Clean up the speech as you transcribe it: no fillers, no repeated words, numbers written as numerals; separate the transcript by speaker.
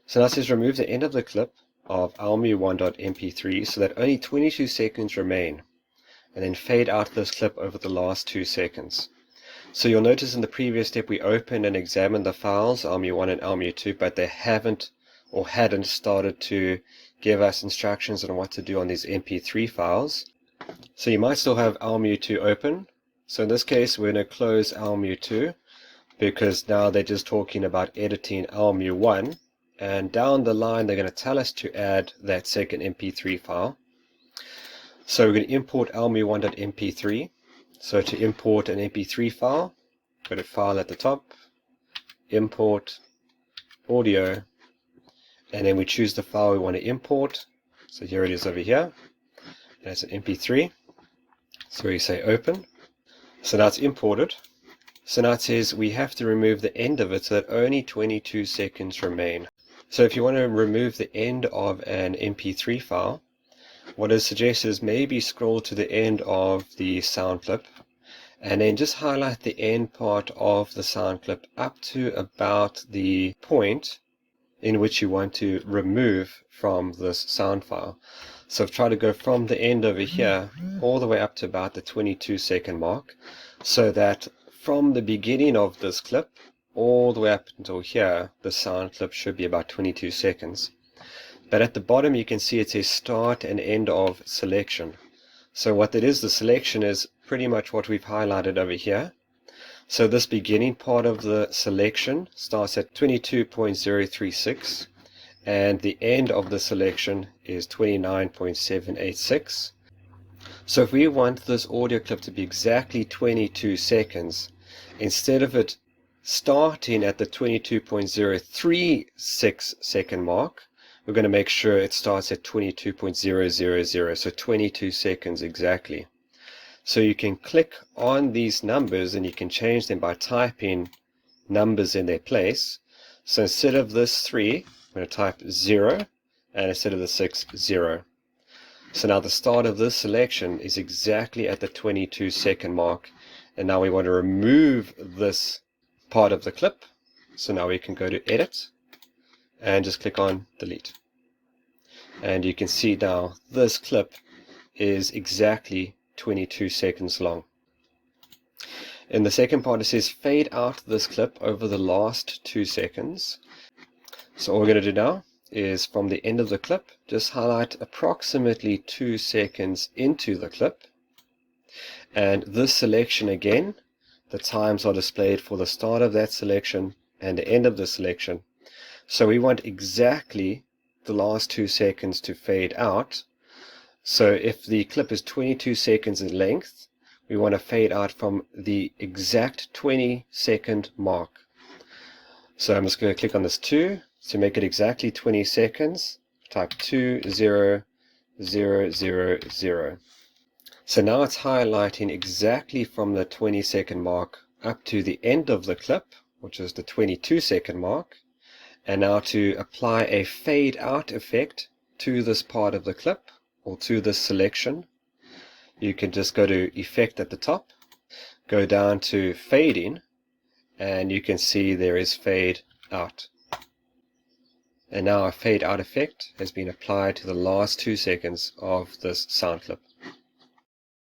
Speaker 1: So now it says remove the end of the clip of almu1.mp3 so that only 22 seconds remain, and then fade out this clip over the last 2 seconds. So you'll notice in the previous step we opened and examined the files, almu1 and almu2, but they haven't or hadn't started to give us instructions on what to do on these mp3 files. So you might still have almu2 open. So in this case we're going to close almu2 because now they're just talking about editing almu1, and down the line they're going to tell us to add that second mp3 file. So we're going to import almu1.mp3. So to import an mp3 file, go to File at the top, Import, Audio, and then we choose the file we want to import. So here it is over here, and it's an mp3. So we say Open. So now it's imported. So now it says we have to remove the end of it so that only 22 seconds remain. So if you want to remove the end of an mp3 file, what is suggested is maybe scroll to the end of the sound clip and then just highlight the end part of the sound clip up to about the point in which you want to remove from this sound file. So try to go from the end over here all the way up to about the 22-second mark, so that from the beginning of this clip all the way up until here the sound clip should be about 22 seconds. But at the bottom you can see it says start and end of selection. So what that is, the selection is pretty much what we've highlighted over here. So this beginning part of the selection starts at 22.036 and the end of the selection is 29.786. So if we want this audio clip to be exactly 22 seconds, instead of it starting at the 22.036 second mark, we're going to make sure it starts at 22.000, so 22 seconds exactly. So you can click on these numbers and you can change them by typing numbers in their place. So instead of this 3, I'm going to type 0, and instead of the 6, 0. So now the start of this selection is exactly at the 22-second mark, and now we want to remove this part of the clip. So now we can go to Edit and just click on Delete. And you can see now this clip is exactly 22 seconds long. In the second part it says fade out this clip over the last 2 seconds. So all we're going to do now is from the end of the clip just highlight approximately 2 seconds into the clip, and this selection again, the times are displayed for the start of that selection and the end of the selection. So we want exactly the last 2 seconds to fade out. So if the clip is 22 seconds in length, we want to fade out from the exact 20-second mark. So I'm just going to click on this 2 to make it exactly 20 seconds. Type 2000. So now it's highlighting exactly from the 20-second mark up to the end of the clip, which is the 22-second mark. And now to apply a fade out effect to this part of the clip, or to this selection, you can just go to Effect at the top, go down to Fading, and you can see there is Fade Out. And now a fade out effect has been applied to the last 2 seconds of this sound clip.